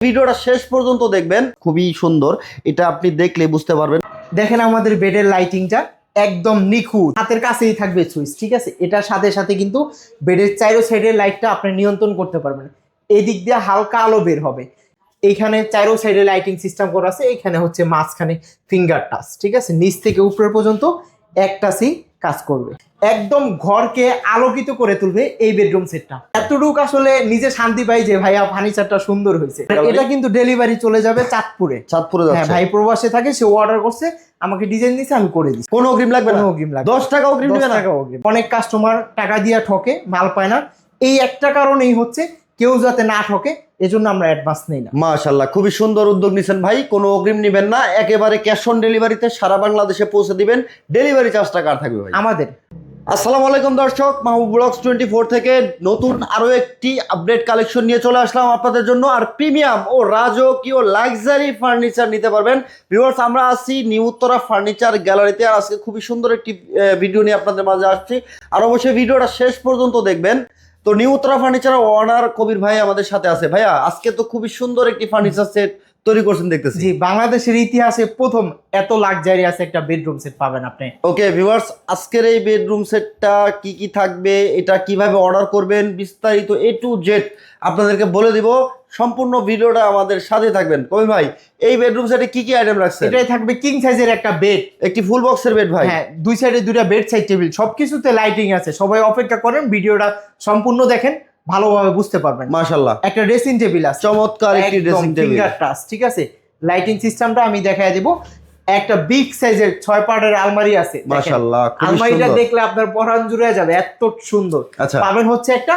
ভিডিওটা শেষ পর্যন্ত দেখবেন, খুবই সুন্দর। এটা আপনি দেখলে বুঝতে পারবেন। দেখেন আমাদের বেডের লাইটিংটা একদম নিখুঁত, হাতের কাছেই থাকবে সুইচ, ঠিক আছে। এটার সাথে সাথে কিন্তু বেডের চারো সাইডের লাইটটা আপনি নিয়ন্ত্রণ করতে পারবেন। এই দিক দিয়ে হালকা আলো বের হবে। এইখানে চারো সাইডে লাইটিং সিস্টেম করা আছে। এখানে হচ্ছে মাঝখানে ফিঙ্গার টাচ, ঠিক আছে। নিচ থেকে উপরে পর্যন্ত একটা সি কাজ করবে, একদম ঘরকে আলোকিত করে তুলবে এই বেডরুম সেটটা। এতটুকু আসলে নিজে শান্তি পাই যে ভাইয়া ফার্নিচারটা সুন্দর হয়েছে। এটা কিন্তু ডেলিভারি চলে যাবে চাঁদপুরে। যাচ্ছে। হ্যাঁ, ভাই প্রবাসে থাকে, সে অর্ডার করছে, আমাকে ডিজাইন দিয়েছে, আমি করে দিচ্ছি। কোনো অগ্রিম লাগবে না, কোনো অগ্রিম লাগবে 10 টাকা অগ্রিম দিবে না। অনেক কাস্টমার টাকা দিয়ে ঠকে, মাল পায় না। এই একটা কারণেই হচ্ছে কেউ যাতে না ঠকে, এজন্য আমরা অ্যাডভান্স নেই না। মাশাআল্লাহ, খুবই সুন্দর উদ্যোগ নিছেন ভাই। কোনো অগ্রিম নেবেন না, একেবারে ক্যাশ অন ডেলিভারিতে সারা বাংলাদেশে পৌঁছে দিবেন। ডেলিভারি চার্জটা কার থাকবে ভাই? আমাদের। আসসালামু আলাইকুম দর্শক, মাহবুব ব্লগস 24 থেকে নতুন আরো একটি আপডেট কালেকশন নিয়ে চলে আসলাম আপনাদের জন্য। আর প্রিমিয়াম ও রাজকীয় লাক্সারি ফার্নিচার নিতে পারবেন। ভিউয়ার্স, আমরা আছি নিউ উত্তরা ফার্নিচার গ্যালারিতে। আর আজকে খুবই সুন্দর একটি ভিডিও নিয়ে আপনাদের মাঝে আসছি। আর অবশ্যই ভিডিওটা শেষ পর্যন্ত দেখবেন। তো নিউ উত্তরা ফার্নিচারের ওনার কবির ভাই আমাদের সাথে আছে। ভাইয়া, আজকে তো খুবই সুন্দর একটি ফার্নিচার সেট তৈরি করছেন দেখতেছি। জি, বাংলাদেশের ইতিহাসে প্রথম এত লাক্সারিয়াস একটা বেডরুম সেট পাবেন আপনি। ওকে ভিউয়ার্স, আজকের এই বেডরুম সেটটা কি কি থাকবে, এটা কিভাবে অর্ডার করবেন, বিস্তারিত A to Z আপনাদেরকে বলে দিব। সম্পূর্ণ ভিডিওটা আমাদের সাথে থাকবেন। কবি ভাই, এই বেডরুম সেটে কি কি আইটেম রাখছেন? এটাই থাকবে কিং সাইজের একটা বেড, একটি ফুল বক্সের বেড ভাই। হ্যাঁ, দুই সাইডে দুইটা বেড সাইড টেবিল, সবকিছুতে লাইটিং আছে। সবাই অপেক্ষা করেন, ভিডিওটা সম্পূর্ণ দেখেন, ভালোভাবে বুঝতে পারবেন। মাশাআল্লাহ, একটা ড্রেসিং টেবিল আছে, চমৎকার একটি ড্রেসিং টেবিল, ফিঙ্গার টাচ, ঠিক আছে। লাইটিং সিস্টেমটা আমি দেখায় দেব। একটা বিগ সাইজের 6 পার্টের আলমারি আছে। মাশাআল্লাহ, খুবই আলমারিটা সুন্দর। দেখলে আপনার পরাণ জুড়ে যাবে, এত সুন্দর। আচ্ছা, পাবেন হচ্ছে একটা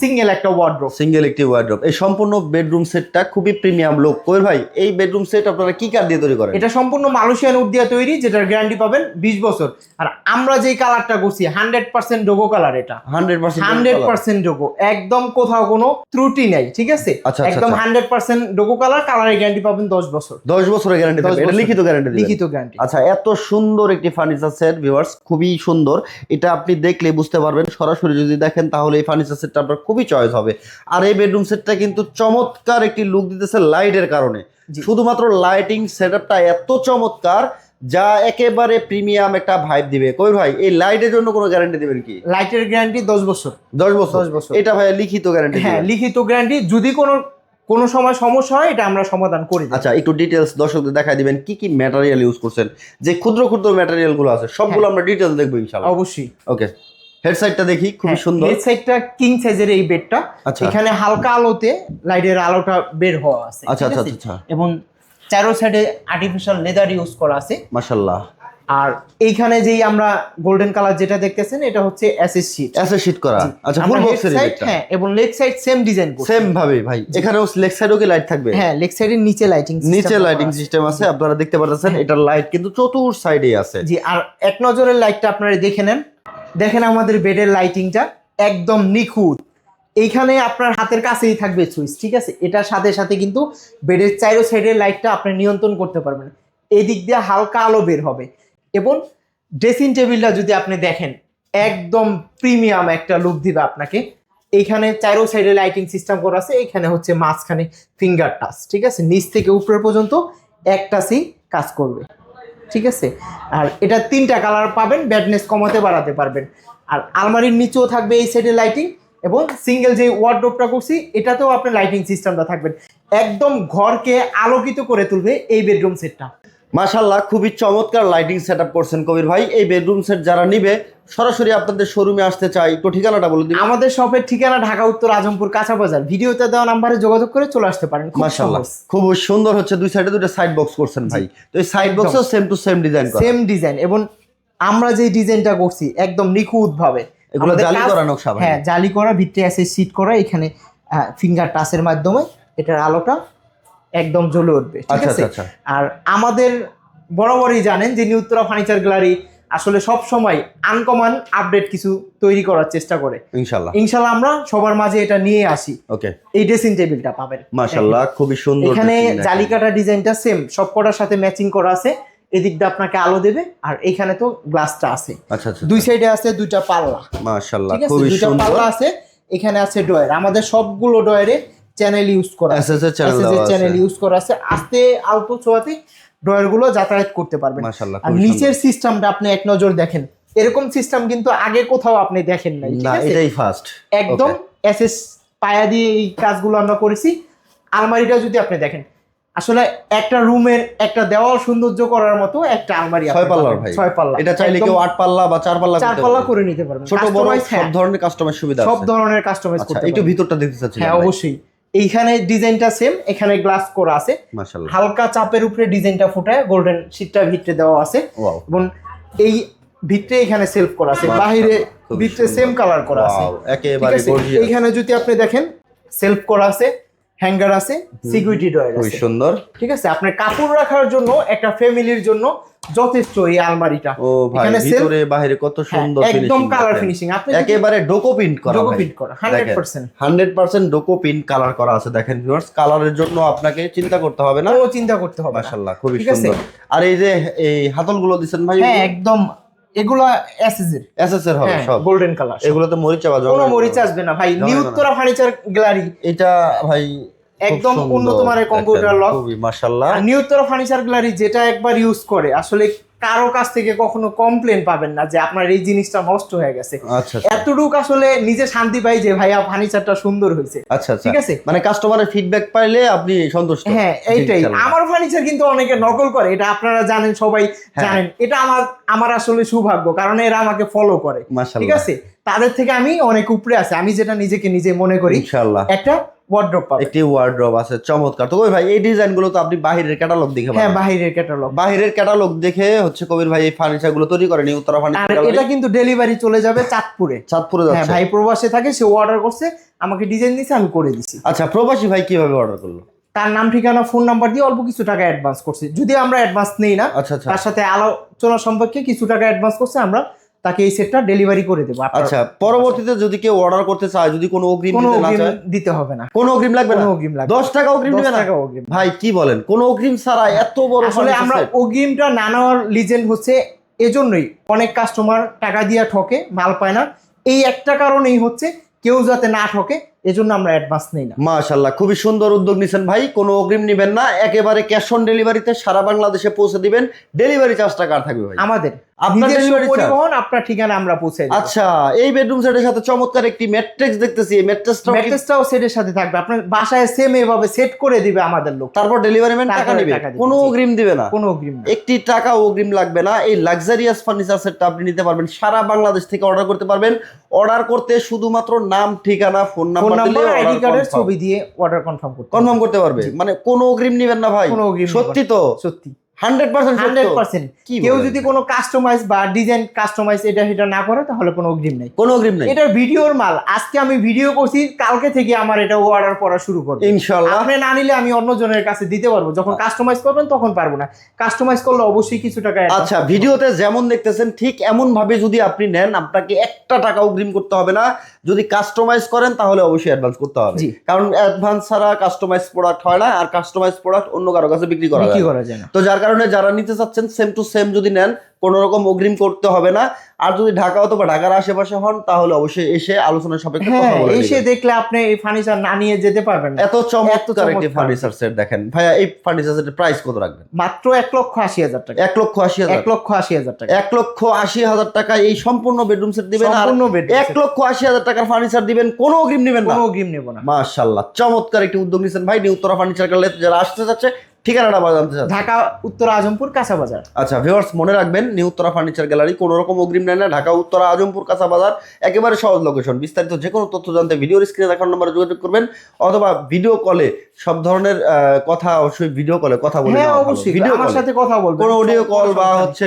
সিঙ্গেল একটা ওয়ার্ড্রোব, সিঙ্গেল একটি ওয়ার্ড্রোব। এই সম্পূর্ণ বেডরুম সেটটা খুবই প্রিমিয়াম লুক। কবির ভাই, এই বেডরুম সেট আপনারা কি কাঠ দিয়ে তৈরি করেন? এটা সম্পূর্ণ মালয়েশিয়ান উড দিয়ে তৈরি, যেটার গ্যারান্টি পাবেন 20 বছর। আর আমরা যেই কালারটা করছি 100% ডোগো কালার। এটা 100% ডোগো, একদম কোথাও কোনো ত্রুটি নাই, ঠিক আছে। একদম 100% ডোগো কালার, কালারের গ্যারান্টি পাবেন 10 বছর। 10 বছরের গ্যারান্টি থাকবে, এটা লিখিত গ্যারান্টি দিবেন? লিখিত গ্যারান্টি। আচ্ছা, এত সুন্দর একটি ফার্নিচার সেট ভিউয়ার্স, খুবই সুন্দর। এটা আপনি দেখলে বুঝতে পারবেন, সরাসরি যদি দেখেন তাহলে এই ফার্নিচার সেটটা আপনার খুবই চয়েস হবে। আর এই বেডরুম সেটটা কিন্তু চমৎকার একটি লুক দিতেছে লাইটের কারণে। শুধুমাত্র লাইটিং সেটআপটা এত চমৎকার, যা একেবারে প্রিমিয়াম একটা ভাইব দিবে। কবির ভাই, এই লাইটের জন্য কোনো গ্যারান্টি দিবেন কি? লাইটের গ্যারান্টি 10 বছর। 10 বছর। এটা ভাই লিখিত গ্যারান্টি? হ্যাঁ, লিখিত গ্যারান্টি। যদি কোনো সময় সমস্যা হয়, এটা আমরা সমাধান করি। আচ্ছা, একটু ডিটেলস দর্শকদের দেখাই দিবেন, কি কি ম্যাটেরিয়াল ইউজ করছেন, যে ক্ষুদ্র ক্ষুদ্র ম্যাটেরিয়াল গুলো আছে সবগুলো আমরা ডিটেলস দেখবো ইনশাআল্লাহ। অবশ্যই। ওকে, হেড সাইডটা দেখি, খুবই সুন্দর। হেড সাইডটা কিং সাইজের এই বেডটা। এখানে হালকা আলোতে লাইটের আলোটা বের হওয়া আছে। আচ্ছা আচ্ছা আচ্ছা। এবং চারো সাইডে আর্টিফিশিয়াল লেদার ইউজ করা আছে। মাশাআল্লাহ। আর এইখানে যেই আমরা গোল্ডেন কালার যেটা দেখতেছেন, এটা হচ্ছে এসএস শীট। এসএস শীট করা। আচ্ছা, ফুল বক্সের এটা। হ্যাঁ, এবং লেগ সাইড সেম ডিজাইন করছি। সেম ভাবে ভাই, এখানেও লেগ সাইডেও কি লাইট থাকবে? হ্যাঁ, লেগ সাইডের নিচে লাইটিং সিস্টেম আছে। আপনারা দেখতে পাচ্ছেন এটার লাইট কিন্তু চতুর সাইডে আছে। জি, আর এক নজরের লাইটটা আপনারা দেখে নেন। দেখেন আমাদের বেডের লাইটিংটা একদম নিখুঁত। এইখানে আপনার হাতের কাছেই থাকবে সুইচ, ঠিক আছে। এটার সাথে সাথে কিন্তু বেডের চারো সাইডের লাইটটা আপনি নিয়ন্ত্রণ করতে পারবেন। এই দিক দিয়ে হালকা আলো বের হবে। এবং ড্রেসিং টেবিলটা যদি আপনি দেখেন, একদম প্রিমিয়াম একটা লুক দিবে আপনাকে। এইখানে চারো সাইডে লাইটিং সিস্টেম করা আছে। এইখানে হচ্ছে মাঝখানে ফিঙ্গার টাচ, ঠিক আছে। নিচ থেকে উপরে পর্যন্ত একটা সি কাজ করবে, ঠিক আছে। আর এটা 3টা কালার পাবেন, ব্রাইটনেস কমাতে বাড়াতে পারবেন। আর আলমারির নিচেও থাকবে এই সাইডে লাইটিং। এবং সিঙ্গেল যে ওয়ার্ডরোবটা করছি, এটাতেও আপনি লাইটিং সিস্টেমটা থাকবেন। একদম ঘরকে আলোকিত করে তুলবে এই বেডরুম সেটটা। মাশাআল্লাহ, খুবই চমৎকার লাইটিং সেটআপ করছেন কবির ভাই। এই বেডরুম সেট যারা নিবে সরাসরি আপনাদের শোরুমে আসতে চাই, একটু ঠিকানাটা বলে দিন। আমাদের শপের ঠিকানা ঢাকা উত্তর আজমপুর কাঁচা বাজার। ভিডিওতে দেওয়া নাম্বারে যোগাযোগ করে চলে আসতে পারেন। মাশাআল্লাহ, খুব সুন্দর হচ্ছে। দুই সাইডে দুটো সাইড বক্স করছেন ভাই। তো এই সাইড বক্সও সেম টু সেম ডিজাইন করা। Same design. এবং আমরা যে ডিজাইনটা করছি একদম নিখুঁত ভাবে, এগুলো জালি করা নকশা ভাই। হ্যাঁ, জালি করা, ভিতরে আছে শীট করা। এখানে ফিঙ্গার টাচের মাধ্যমে এটার আলোটা একদম জ্বলে উঠবে, ঠিক আছে। আর আমাদের বরাবরই জানেন যে নিউ উত্তরা ফার্নিচার গ্যালারি আসলে সব সময় আনকমন আপডেট কিছু তৈরি করার চেষ্টা করে। ইনশাআল্লাহ আমরা সবার মাঝে এটা নিয়ে আসি। ওকে, এই ড্রেসিং টেবিলটা পাবেন মাশাআল্লাহ, খুবই সুন্দর। এখানে জালিকাটা ডিজাইনটা সেম, সবকটার সাথে ম্যাচিং করা আছে। এদিকটা আপনাকে আলো দেবে। আর এখানে তো গ্লাসটা আছে। আচ্ছা আচ্ছা, দুই সাইডে আছে দুইটা পাল্লা। মাশাআল্লাহ, খুবই সুন্দর। দুইটা পাল্লা আছে। এখানে আছে ডয়ার। আমাদের সবগুলো ডয়ারে চ্যানেল ইউজ করা আছে, এসএস এর চ্যানেল এসএস দেওয়া এর আছে চ্যানেল ইউজ করা আছে, আস্তে আলতো ছোঁয়াতে ড্রয়ার গুলো যাতায়াত করতে পারবেন। মাশাআল্লাহ আর নিচের সিস্টেমটা আপনি এক নজর দেখেন, এরকম সিস্টেম কিন্তু আগে কোথাও আপনি দেখেন নাই, ঠিক না আছে? এটাই ফার্স্ট একদম এসএস পায়া দিয়ে এই কাজগুলো আমরা করেছি। আলমারিটা যদি আপনি দেখেন, আসলে একটা রুমের একটা দেওয়াল সৌন্দর্য করার মতো একটা আলমারি 6 পাল্লার ভাই, 6 পাল্লা, এটা চাইলে কেউ 8 পাল্লা বা 4 পাল্লা 4 পাল্লা করে নিতে পারবেন, ছোট বড় Customize, সব ধরনের কাস্টমাইজ সুবিধা আছে, সব ধরনের কাস্টমাইজ আচ্ছা করতে একটু পারবেন। ভিতরটা দেখতে চাচ্ছি হ্যাঁ অবশ্যই, এইখানে ডিজাইনটা সেম, এখানে গ্লাস করা আছে, মাশাআল্লাহ হালকা চাপের উপরে ডিজাইনটা ফুটায় গোল্ডেন শীটটা ভিতরে দেওয়া আছে, ওয়াও এবং এই ভিতরে এখানে সেলফ করা আছে, বাইরে খুব ভিতরে সুন্দর। সেম কালার করা আছে, ওয়াও ঠিক একেবারে আছে? গর্জিয়াস, এইখানে যদি আপনি দেখেন সেলফ করা আছে, হ্যাঙ্গার আছে, সিকিউরিটি ডয়ার খুব আছে, সুন্দর। ঠিক আছে? আপনার কাপড় রাখার জন্য একটা ফ্যামিলির জন্য যথেষ্ট এই আলমারিটা। ও ভাই এখানে ভিতরে বাইরে কত সুন্দর একদম ফিনিশিং, কালার ফিনিশিং, আপনি একেবারে ডোকো প্রিন্ট করা, ডোকো ভাই। প্রিন্ট করা দেখেন, 100%, 100% ডোকো প্রিন্ট কালার করা আছে। দেখেন ভিউয়ার্স, কালারের জন্য আপনাকে চিন্তা করতে হবে না, কোনো চিন্তা করতে হবে না। মাশাআল্লাহ খুবই ঠিক আছে? সুন্দর। আর এই যে এই হাতলগুলো দিছেন ভাই, হ্যাঁ একদম, এগুলো এসএস এর, এসএস এর হবে সব, গোল্ডেন কালার, এগুলোতে মরিচা বা কোনো মরিচ আসবে না ভাই। নিউ উত্তরা ফার্নিচার গ্যালারি এটা ভাই একদম উন্নত মানের কম্পিউটার লক, খুবই মাশাআল্লাহ। নিউ উত্তরা ফার্নিচার গ্যালারি যেটা একবার ইউজ করে আসলে কারো কাছ থেকে কখনো কমপ্লেন পাবেন না যে আপনার এই জিনিসটা নষ্ট হয়ে গেছে। আচ্ছা এতটুকু আসলে নিজে শান্তি পাই যে ভাইয়া ফার্নিচারটা সুন্দর হয়েছে। আচ্ছা আচ্ছা, ঠিক আছে? মানে কাস্টমারের ফিডব্যাক পাইলে আপনি সন্তুষ্ট। হ্যাঁ এইটাই, ইনশাআল্লাহ। আমার ফার্নিচার কিন্তু অনেকে নকল করে, এটা আপনারা জানেন, সবাই জানেন, এটা আমার আসলে সৌভাগ্য, কারণ এরা আমাকে ফলো করে, ঠিক মাশাআল্লাহ আছে? তাদের থেকে আমি অনেক উপরে আছি, আমি যেটা নিজেকে নিজে মনে করি। ইনশাআল্লাহ একটা ওয়ার্ড্রপ পাবেন, একটি ওয়ার্ড্রোব আছে, চমৎকার। তো কবির ভাই এই ডিজাইনগুলো তো আপনি বাহিরের ক্যাটালগ দেখে হ্যাঁ বানান। বাহিরের ক্যাটালগ, বাহিরের ক্যাটালগ দেখে হচ্ছে কবির ভাই এই ফার্নিচারগুলো তৈরি করেন এই উত্তরা আর ফার্নিচার। এটা কিন্তু ডেলিভারি চলে যাবে চাঁদপুরে। চাঁদপুরে হ্যাঁ যাচ্ছে। ভাই প্রবাসে থাকে, সে অর্ডার করছে, আমাকে ডিজাইন দিয়েছে, আমি করে দিছি। আচ্ছা, প্রবাসী ভাই কিভাবে অর্ডার করলো? তার নাম ঠিকানা ফোন নাম্বার দিয়ে অল্প কিছু টাকা অ্যাডভান্স করছে, যদি আমরা অ্যাডভান্স নেই না, আচ্ছা আচ্ছা তার সাথে আলোচনা সম্পর্কে কিছু টাকা অ্যাডভান্স করছে, আমরা তাকে এই সেটটা ডেলিভারি করে দেবো। আচ্ছা, পরবর্তীতে যদি কেউ অর্ডার করতে চায়, যদি কোনো অগ্রিম কোনো দিতে না অগ্রিম চায়, দিতে হবে না, কোনো অগ্রিম লাগবে না? কোনো অগ্রিম লাগবে 10 টাকা অগ্রিম 10 দিবে না? টাকা অগ্রিম। ভাই কি বলেন, কোনো অগ্রিম ছাড়া এত বড় আসলে furniture আমরা set? অগ্রিমটা না নেওয়ার লিজেন্ড হচ্ছে এজন্যই, অনেক কাস্টমার টাকা দিয়ে ঠকে, মাল পায় না, এই একটা কারণেই হচ্ছে কেউ যাতে না ঠকে, এজন্য আমরা অ্যাডভান্স নেই না। মাশাআল্লাহ, খুবই সুন্দর উদ্যোগ নিছেন ভাই। কোনো অগ্রিম নেবেন না, একেবারে ক্যাশ অন ডেলিভারিতে সারা বাংলাদেশে পৌঁছে দিবেন। ডেলিভারি চার্জটা কার থাকবে ভাই? আমাদের আপনার নিজস্ব delivery charge? পরিবহন, আপনার ঠিকানা আমরা পৌঁছে দেব। আচ্ছা, এই বেডরুম সেটের সাথে চমৎকার একটি ম্যাট্রেক্স দেখতেছি, এই ম্যাট্রেক্সটাও ম্যাট্রেসটাও সেটের সাথে থাকবে, আপনার বাসায় সেম এভাবে সেট করে দিবে আমাদের লোক, তারপর ডেলিভারি ম্যান টাকা তারপরে নেবে, টাকা দিবে, কোনো জি। অগ্রিম দিবে না, কোনো অগ্রিম না। একটি টাকা অগ্রিম লাগবে না। এই লাক্সারিয়াস ফার্নিচার সেটটা আপনি নিতে পারবেন, সারা বাংলাদেশ থেকে অর্ডার করতে পারবেন। অর্ডার করতে শুধুমাত্র নাম, ঠিকানা, ফোন ফোন নাম্বার দিলে নাম্বার, আইডি কার্ডের অর্ডার ছবি দিয়ে অর্ডার কনফার্ম করতে কনফার্ম করতে পারবে। মানে কোনো অগ্রিম নেবেন না ভাই? কোনো অগ্রিম সত্যি নেবেন। তো? সত্যি 100% সত্য? 100%। কি কেউ বলেন? যদি কোনো কাস্টমাইজ বা ডিজাইন কাস্টমাইজ এটা সেটা না করে তাহলে কোনো অগ্রিম নেই। কোনো অগ্রিম নেই এটার ভিডিওর মাল, আজকে আমি ভিডিও করছি, কালকে থেকে আমার এটা অর্ডার করা শুরু করবে ইনশাআল্লাহ। আপনি না নিলে আমি অন্য জনের কাছে দিতে পারবো, যখন কাস্টমাইজ করবেন তখন পারবো না, কাস্টমাইজ করলে অবশ্যই কিছু টাকা advance আচ্ছা, ভিডিওতে যেমন দেখতেছেন ঠিক এমন ভাবে যদি আপনি নেন, আপনাকে একটা টাকা অগ্রিম করতে হবে না। যদি কাস্টমাইজ করেন তাহলে অবশ্যই অ্যাডভান্স করতে হবে, জি। কারণ অ্যাডভান্স ছাড়া কাস্টমাইজ প্রোডাক্ট হয় না, আর কাস্টমাইজ প্রোডাক্ট অন্য কারো কাছে বিক্রি করা বিক্রি যায় না। করা যায় না। তো যার কারণে যারা নিতে চাচ্ছেন সেম টু সেম যদি নেন, কোনো রকম অগ্রিম করতে হবে না। আর যদি ঢাকা অথবা ঢাকার আশেপাশে হন তাহলে অবশ্যই এসে আলোচনার সাপেক্ষে কথা হ্যাঁ, বলে এসে নেবেন। দেখলে আপনি এই ফার্নিচার না নিয়ে যেতে পারবেন না। এত চমৎকার একটি চমৎকার। ফার্নিচার সেট দেখেন ভাইয়া, এই ফার্নিচার সেটের প্রাইস কত রাখবেন? মাত্র 1,80,000 টাকা। 1,80,000 1,80,000 টাকা। 1,80,000 টাকা এই সম্পূর্ণ বেডরুম সেট দিবেন, আর সম্পূর্ণ bedroom set। 1,80,000 টাকার ফার্নিচার দিবেন, কোনো অগ্রিম নেবেন না? কোনো অগ্রিম নেব না। মাশাআল্লাহ, চমৎকার একটি উদ্যোগ নিয়েছেন ভাই। নিউ উত্তরা ফার্নিচার গ্যালারিতে যারা আসতে চাচ্ছে, ঠিকানাটা আবার জানতে চাচ্ছে? ঢাকা উত্তর আজমপুর কাঁচা বাজার। আচ্ছা ভিউয়ার্স, মনে রাখবেন নিউ উত্তরা ফার্নিচার গ্যালারি কোনো রকম অগ্রিম নেয় না, ঢাকা উত্তরা আজমপুর কাঁচা বাজার, একেবারে সহজ লোকেশন। বিস্তারিত যে কোনো তথ্য জানতে ভিডিওর স্ক্রিনে দেখার নম্বরে যোগাযোগ করবেন, অথবা ভিডিও কলে সব ধরনের কথা অবশ্যই ভিডিও কলে কথা বলে হ্যাঁ নেওয়া ভালো। অবশ্যই ভিডিও আমার কলে, সাথে কথা বলবেন, কোনো অডিও কল বা সমস্যা নেই। হচ্ছে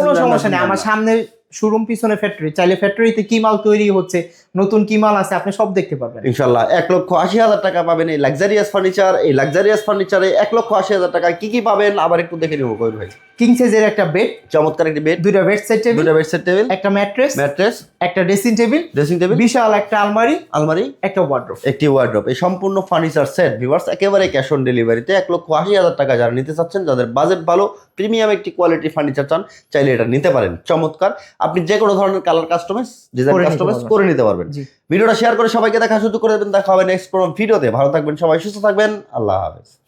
কোনো সমস্যা নেই, মেসেঞ্জার। আমার সামনে শোরুম, পিছনে ফ্যাক্টরি, চাইলে ফ্যাক্টরিতে কি মাল তৈরি হচ্ছে, নতুন কি মাল আছে, আপনি সব দেখতে পাবেন ইনশাল্লাহ। 1,80,000 টাকা পাবেন এই লাক্সারিয়াস ফার্নিচার। এই লাক্সারিয়াস ফার্নিচারে 1,80,000 টাকায় কি কি পাবেন আবার একটু দেখে নিব কবির ভাই। কিং সাইজের একটা বেড, চমৎকার একটি বেড, দুইটা বেড সেট টেবিল, দুটো বেড সেট টেবিল, একটা ম্যাট্রেস, ম্যাট্রেস, একটা ড্রেসিং টেবিল, ড্রেসিং টেবিল, বিশাল একটা আলমারি, আলমারি, একটা ওয়ার্ড্রোব। একটি ওয়ার্ড্রোব। এই সম্পূর্ণ ফার্নিচার সেট ভিউয়ার্স একেবারে ক্যাশ অন ডেলিভারিতে 1,80,000 টাকা যারা নিতে চাচ্ছেন, যাদের বাজেট ভালো, প্রিমিয়াম একটি কোয়ালিটি ফার্নিচার চান, চাইলে এটা নিতে পারেন। চমৎকার, আপনি যে কোনো ধরনের কালার কাস্টমাইজ, ডিজাইন করে নিতে কাস্টমাইজ পারবেন। করে নিতে পারবেন। জি। ভিডিওটা শেয়ার করে সবাইকে দেখা সুযোগ করে দেবেন। দেখা হবে নেক্সট কোনো ভিডিওতে। ভালো থাকবেন সবাই, সুস্থ থাকবেন। আল্লাহ হাফেজ।